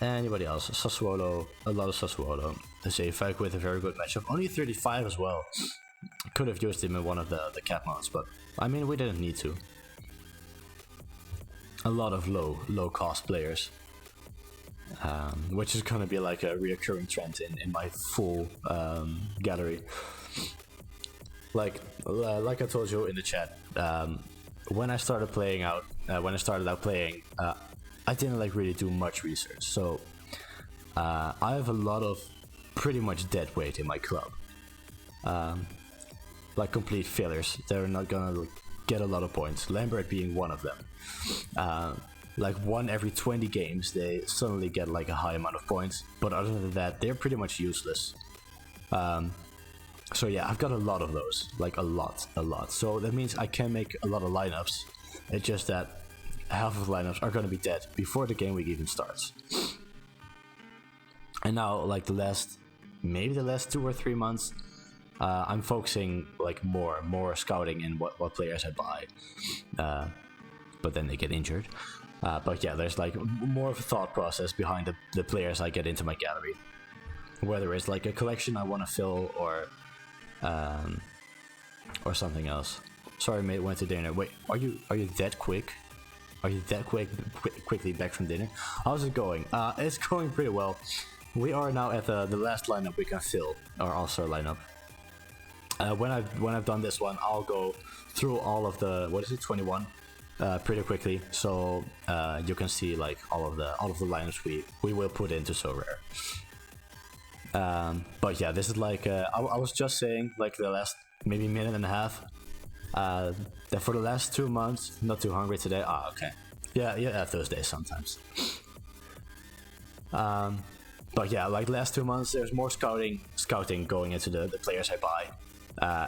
Anybody else? Sassuolo, a lot of Sassuolo. Zefak with a very good matchup. Only 35 as well. Could have used him in one of the cap modes, but I mean, we didn't need to. A lot of low cost players. Which is gonna be like a reoccurring trend in my full gallery. Like I told you in the chat, when I started out playing, I didn't like really do much research. So I have a lot of pretty much dead weight in my club, like complete failures. They're not gonna get a lot of points. Lambert being one of them. Like one every 20 games, they suddenly get like a high amount of points. But other than that, they're pretty much useless. So yeah, I've got a lot of those, like a lot. So that means I can make a lot of lineups. It's just that half of the lineups are going to be dead before the game week even starts. And now, like maybe the last 2 or 3 months, I'm focusing like more scouting in what players I buy. But then they get injured. But yeah, there's like more of a thought process behind the players I get into my gallery. Whether it's like a collection I want to fill or something else. Sorry, mate, went to dinner. Wait, are you that quick? Are you that quickly back from dinner? How's it going? It's going pretty well. We are now at the last lineup we can fill, our all-star lineup. When I've done this one, I'll go through all of the 21 pretty quickly, so you can see like all of the lineups we will put into Sorare. But yeah, this is like I was just saying like the last maybe minute and a half that for the last 2 months, not too hungry today. Okay, yeah, I have those days sometimes. But yeah, like the last 2 months, there's more scouting going into the players I buy.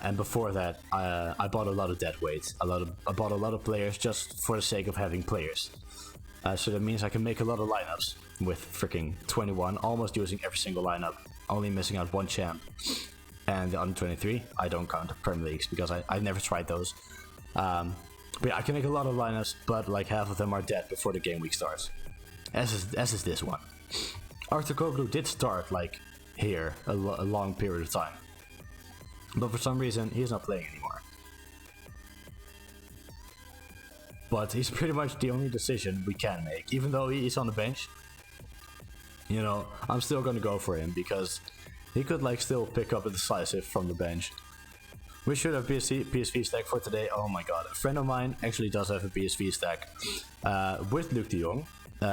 And before that, I bought a lot of dead weight. I bought a lot of players just for the sake of having players. So that means I can make a lot of lineups with freaking 21, almost using every single lineup, only missing out one champ. And the under 23, I don't count the Premier Leagues because I never tried those. But yeah, I can make a lot of lineups, but like half of them are dead before the game week starts. As is this one. Arthur Koglu did start like here a long period of time. But for some reason, he's not playing anymore. But he's pretty much the only decision we can make. Even though he's on the bench, you know, I'm still going to go for him because He could like still pick up a decisive from the bench. We should have PSV stack for today. Oh my god. A friend of mine actually does have a PSV stack with Luc de Jong.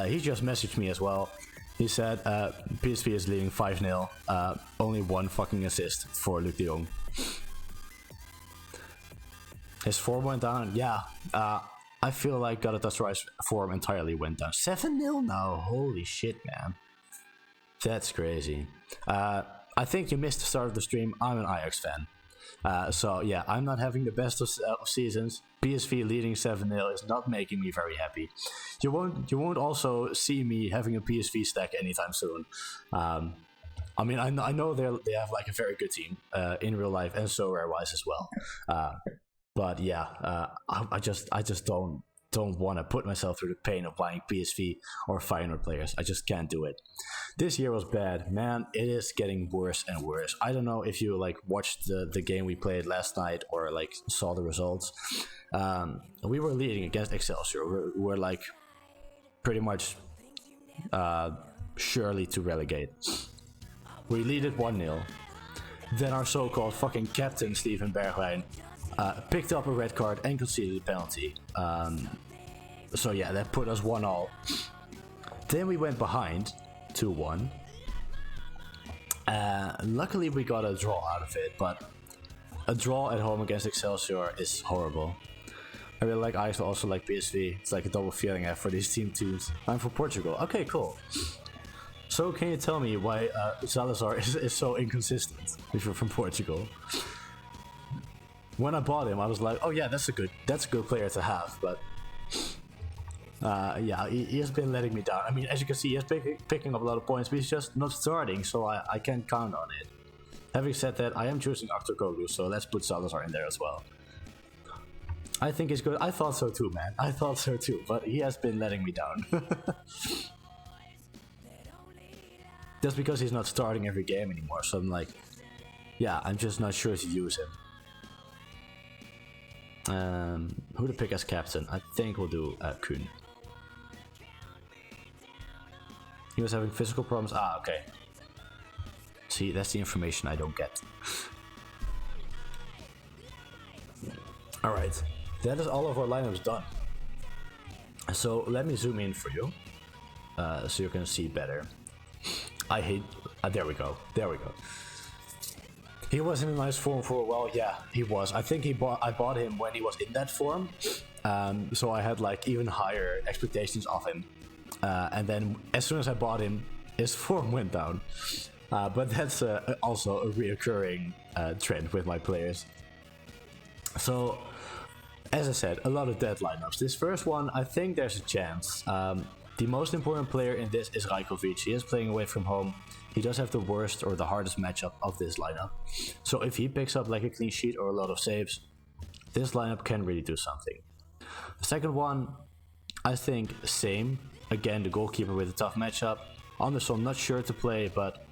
He just messaged me as well. He said PSV is leading 5-0. Only one fucking assist for Luc de Jong. His form went down. Yeah. I feel like Galatasaray's form entirely went down. 7-0 now. Holy shit, man. That's crazy. I think you missed the start of the stream. I'm an Ajax fan. So yeah, I'm not having the best of seasons. PSV leading 7-0 is not making me very happy. You won't also see me having a PSV stack anytime soon. I mean, I know they have like a very good team in real life and Sorare wise as well. But yeah, I just don't want to put myself through the pain of buying PSV or Feyenoord players. I just can't do it. This year was bad, man. It is getting worse and worse. I don't know if you like watched the game we played last night or like saw the results. We were leading against Excelsior. We're like pretty much surely to relegate. We lead it 1-0. Then our so-called fucking captain Steven Bergwijn picked up a red card and conceded a penalty. So yeah, that put us 1-0. Then we went behind 2-1. Luckily we got a draw out of it, but a draw at home against Excelsior is horrible. I really like Ajax, also like PSV. It's like a double feeling I have for these teams. I'm from Portugal. Okay, cool. So can you tell me why Salazar is so inconsistent if you're from Portugal? When I bought him, I was like, oh yeah, that's a good player to have, but yeah, he has been letting me down. I mean, as you can see, he's picking up a lot of points, but he's just not starting, so I can't count on it. Having said that, I am choosing Aktürkoğlu, so let's put Salazar in there as well. I think he's good. I thought so too, man. I thought so too, but he has been letting me down. Just because he's not starting every game anymore, so I'm like, yeah, I'm just not sure to use him. Who to pick as captain? I think we'll do Kuhn. He was having physical problems. Ah, okay. See, that's the information I don't get. Alright, that is all of our lineups done. So let me zoom in for you, so you can see better. I hate... there we go. There we go. He was in a nice form for a while. Yeah, he was. I think I bought him when he was in that form. So I had like even higher expectations of him. And then as soon as I bought him, his form went down. But that's also a reoccurring trend with my players. So, as I said, a lot of dead lineups. This first one, I think there's a chance. The most important player in this is Rajkovic. He is playing away from home. He does have the worst or the hardest matchup of this lineup. So if he picks up like a clean sheet or a lot of saves, this lineup can really do something. The second one, I think same. Again, the goalkeeper with a tough matchup. Anderson, not sure to play, but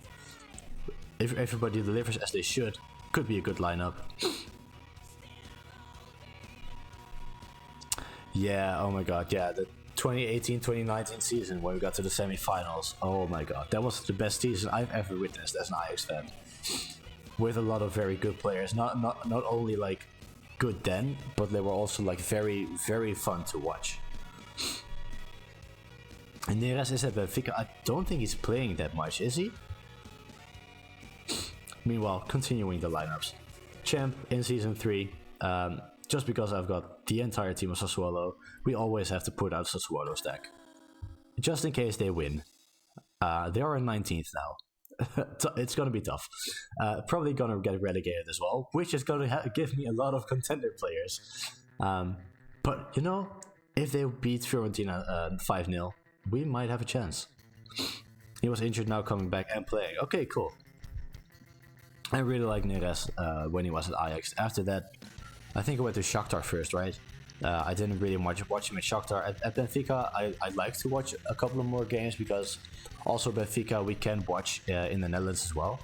if everybody delivers as they should, could be a good lineup. Yeah, oh my god, yeah, the 2018-2019 season when we got to the semi-finals. Oh my god, that was the best season I've ever witnessed as an Ajax fan. With a lot of very good players, not only like good then, but they were also like very, very fun to watch. And Neres is at Benfica. I don't think he's playing that much, is he? Meanwhile, continuing the lineups. Champ in season 3. Just because I've got the entire team of Sassuolo, we always have to put out Sassuolo's deck. Just in case they win. They are in 19th now. It's going to be tough. Probably going to get relegated as well, which is going to give me a lot of contender players. But, you know, if they beat Fiorentina 5-0, we might have a chance. He was injured, now coming back and playing. Okay, cool. I really like Neres when he was at Ajax. After that, I think I went to Shakhtar first, right? I didn't really watch him at Shakhtar. At Benfica, I'd like to watch a couple of more games because also Benfica we can watch in the Netherlands as well.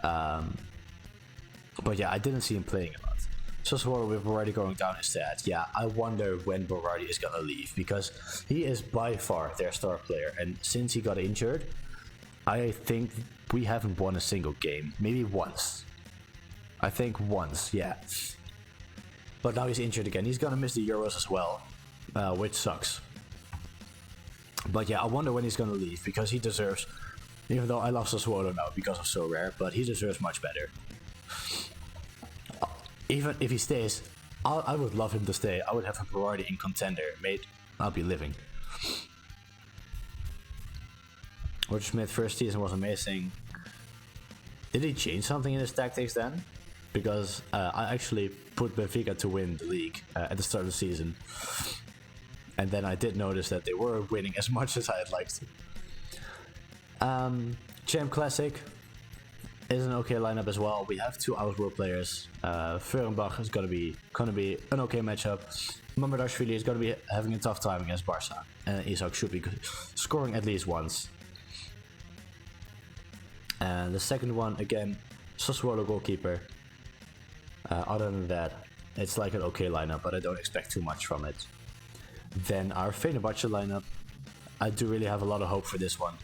But yeah, I didn't see him playing a lot. Sassuolo with Berardi going down his stats. Yeah, I wonder when Berardi is gonna leave because he is by far their star player, and since he got injured, I think we haven't won a single game. Maybe once. I think once, yeah. But now he's injured again. He's gonna miss the Euros as well, which sucks. But yeah, I wonder when he's gonna leave, because he deserves, even though I love Sassuolo now because of Sorare, but he deserves much better. Even if he stays, I would love him to stay. I would have a priority in contender, mate. I'll be living. Roger Smith first season was amazing. Did he change something in his tactics then? Because I actually put Benfica to win the league at the start of the season. And then I did notice that they were winning as much as I'd liked to. Champ Classic is an okay lineup as well. We have two Outworld players. Feurenbach is gonna be an okay matchup. Mamardashvili is gonna be having a tough time against Barca. And Isak should be scoring at least once. And the second one, again, Sassuolo goalkeeper. Other than that, it's like an okay lineup, but I don't expect too much from it. Then our Fenerbahce lineup, I do really have a lot of hope for this one.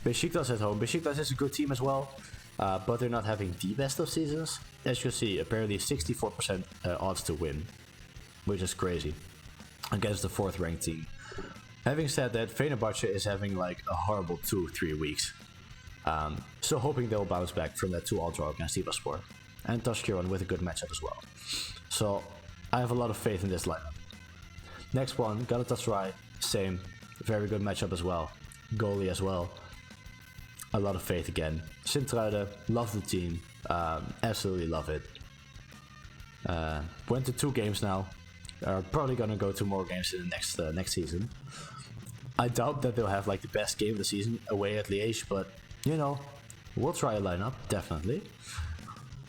Besiktas at home. Besiktas is a good team as well, but they're not having the best of seasons. As you see, apparently 64% odds to win, which is crazy, against the 4th ranked team. Having said that, Fenerbahce is having like a horrible 2-3 weeks. So hoping they'll bounce back from that 2-all draw against Sivasspor. And Tashkent with a good matchup as well. So I have a lot of faith in this lineup. Next one, Galatasaray, same, very good matchup as well. Goalie as well. A lot of faith again. Sint-Truiden, love the team, absolutely love it. Went to 2 games now. Are probably gonna go to more games in the next season. I doubt that they'll have like the best game of the season away at Liège, but you know, we'll try a lineup, definitely.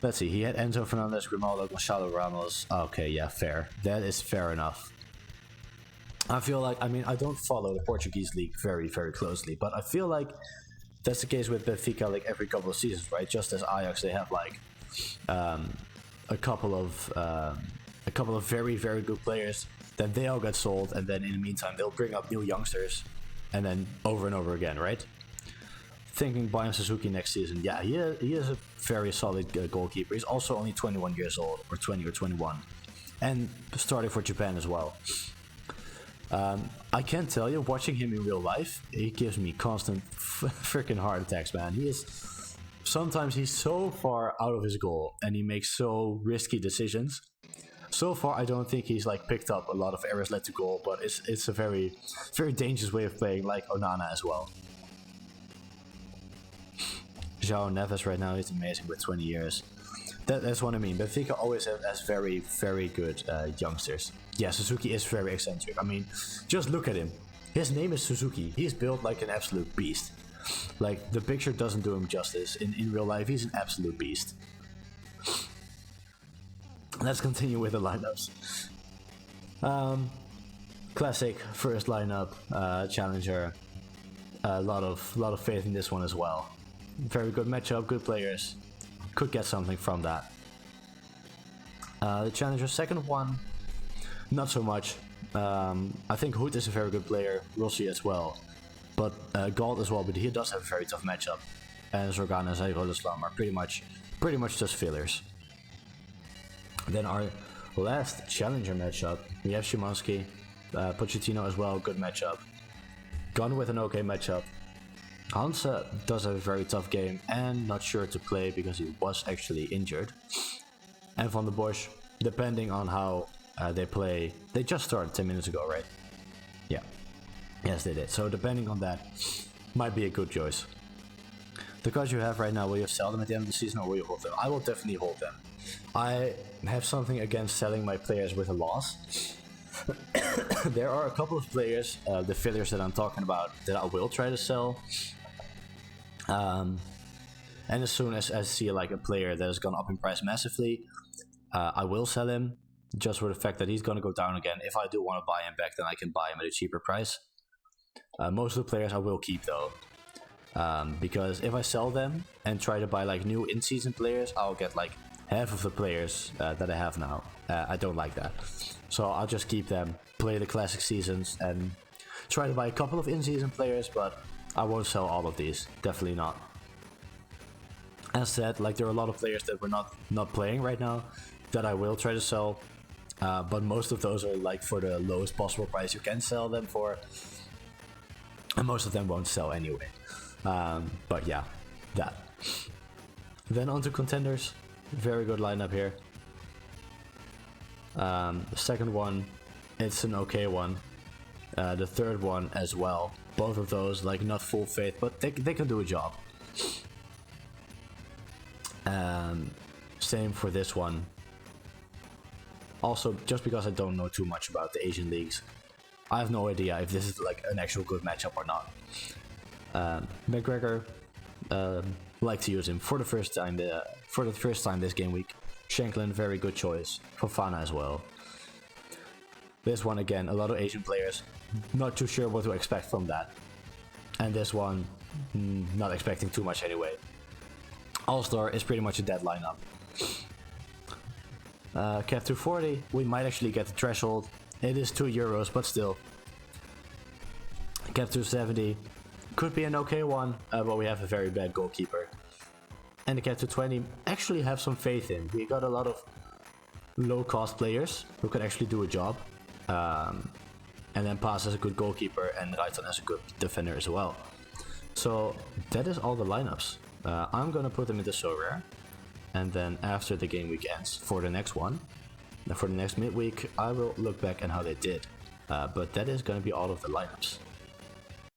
Let's see, he had Enzo Fernandez, Grimaldo, Gonçalo Ramos. Okay, yeah, fair. That is fair enough. I feel like, I mean, I don't follow the Portuguese league very, very closely, but I feel like that's the case with Benfica like every couple of seasons, right? Just as Ajax, they have like a couple of very, very good players. Then they all get sold, and then in the meantime, they'll bring up new youngsters, and then over and over again, right? Thinking Bayern Suzuki next season, yeah, he is a very solid goalkeeper. He's also only 21 years old, or 20 or 21, and starting for Japan as well. I can't tell you, watching him in real life, he gives me constant freaking heart attacks, man. Sometimes he's so far out of his goal, and he makes so risky decisions. So far, I don't think he's like picked up a lot of errors led to goal, but it's a very, very dangerous way of playing, like Onana as well. João Neves right now is amazing with 20 years. That's what I mean. Benfica always has very, very good youngsters. Yeah, Suzuki is very eccentric. I mean, just look at him. His name is Suzuki. He's built like an absolute beast. Like, the picture doesn't do him justice. In real life, he's an absolute beast. Let's continue with the lineups. Classic first lineup, challenger. A lot of faith in this one as well. Very good matchup, good players. Could get something from that. The challenger second one, not so much. I think Hood is a very good player, Rossi as well. But Galt as well, but he does have a very tough matchup. And Zorgan and Zayroleslam are pretty much just fillers. Then our last challenger matchup, we have Szymanski, Pochettino as well, good matchup. Gunn with an okay matchup. Hansa does have a very tough game and not sure to play because he was actually injured. And Van der Bosch, depending on how they play, they just started 10 minutes ago, right? Yeah. Yes, they did. So depending on that, might be a good choice. The cards you have right now, will you sell them at the end of the season or will you hold them? I will definitely hold them. I have something against selling my players with a loss. There are a couple of players, the fillers that I'm talking about, that I will try to sell. And as soon as I see like a player that has gone up in price massively, I will sell him, just for the fact that he's going to go down again. If I do want to buy him back, then I can buy him at a cheaper price. Most of the players I will keep though, because if I sell them and try to buy like new in-season players, I'll get like half of the players that I have now. I don't like that. So I'll just keep them, play the classic seasons, and try to buy a couple of in-season players, but I won't sell all of these, definitely not. As said, like there are a lot of players that we're not playing right now that I will try to sell, but most of those are like for the lowest possible price you can sell them for, and most of them won't sell anyway. But yeah, that. Then on to contenders. Very good lineup here. The second one, it's an okay one. The third one as well. Both of those, like, not full faith, but they can do a job. Same for this one. Also, just because I don't know too much about the Asian leagues, I have no idea if this is like an actual good matchup or not. McGregor, like to use him for the first time. This game week. Shanklin, very good choice. Fofana as well. This one again, a lot of Asian players. Not too sure what to expect from that. And this one, not expecting too much anyway. All-Star is pretty much a dead lineup. Cap 240, we might actually get the threshold. It is €2, but still. Cap 270, could be an okay one, but we have a very bad goalkeeper. And the Cap 220, actually have some faith in. We got a lot of low-cost players who could actually do a job. And then Pass as a good goalkeeper and Raitan as a good defender as well. So that is all the lineups. I'm gonna put them into Sorare, and then after the game week ends for the next one, for the next midweek, I will look back at how they did. But that is gonna be all of the lineups.